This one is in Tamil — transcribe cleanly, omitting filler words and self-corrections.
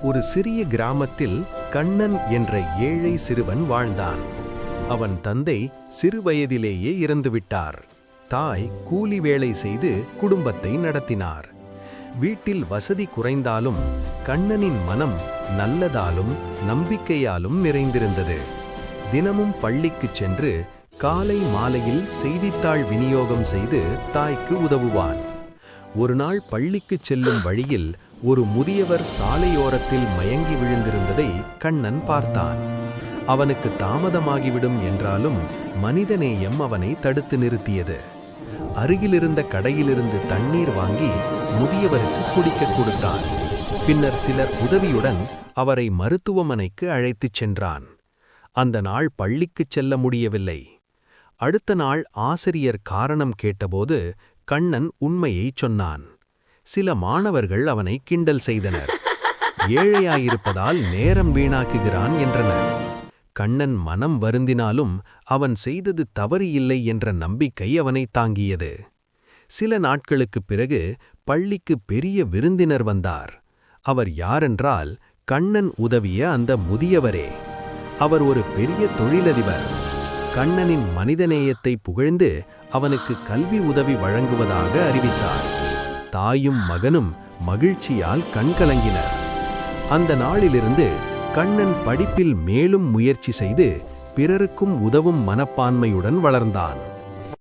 ஒரு சிறிய கிராமத்தில் கண்ணன் என்ற ஏழை சிறுவன் வாழ்ந்தான். அவன் தந்தை சிறுவயதிலேயே இறந்துவிட்டார். தாய் கூலி வேலை செய்து குடும்பத்தை நடத்தினார். வீட்டில் வசதி குறைந்தாலும் கண்ணனின் மனம் நல்லதாலும் நம்பிக்கையாலும் நிறைந்திருந்தது. தினமும் பள்ளிக்குச் சென்று காலை மாலையில் செய்தித்தாள் விநியோகம் செய்து தாய்க்கு உதவுவான். ஒருநாள் பள்ளிக்குச் செல்லும் வழியில் ஒரு முதியவர் சாலையோரத்தில் மயங்கி விழுந்திருந்ததை கண்ணன் பார்த்தான். அவனுக்கு தாமதமாகிவிடும் என்றாலும் மனிதநேயம் அவனை தடுத்து நிறுத்தியது. அருகிலிருந்த கடையிலிருந்து தண்ணீர் வாங்கி முதியவருக்கு குடிக்க கொடுத்தான். பின்னர் சிலர் உதவியுடன் அவரை மருத்துவமனைக்கு அழைத்துச் சென்றான். அந்த நாள் பள்ளிக்குச் செல்ல முடியவில்லை. அடுத்த நாள் ஆசிரியர் காரணம் கேட்டபோது கண்ணன் உண்மையைச் சொன்னான். சில மாணவர்கள் அவனை கிண்டல் செய்தனர். ஏழையாயிருப்பதால் நேரம் வீணாக்குகிறான் என்றனர். கண்ணன் மனம் வருந்தினாலும் அவன் செய்தது தவறு இல்லை என்ற நம்பிக்கை அவனை தாங்கியது. சில நாட்களுக்குப் பிறகு பள்ளிக்கு பெரிய விருந்தினர் வந்தார். அவர் யாரென்றால் கண்ணன் உதவிய அந்த முதியவரே. அவர் ஒரு பெரிய தொழிலதிபர். கண்ணனின் மனிதநேயத்தை புகழ்ந்து அவனுக்கு கல்வி உதவி வழங்குவதாக அறிவித்தார். தாயும் மகனும் மகிழ்ச்சியால் கண்கலங்கினர். அந்த நாளிலிருந்து கண்ணன் படிப்பில் மேலும் முயற்சி செய்து பிறருக்கும் உதவும் மனப்பான்மையுடன் வளர்ந்தான்.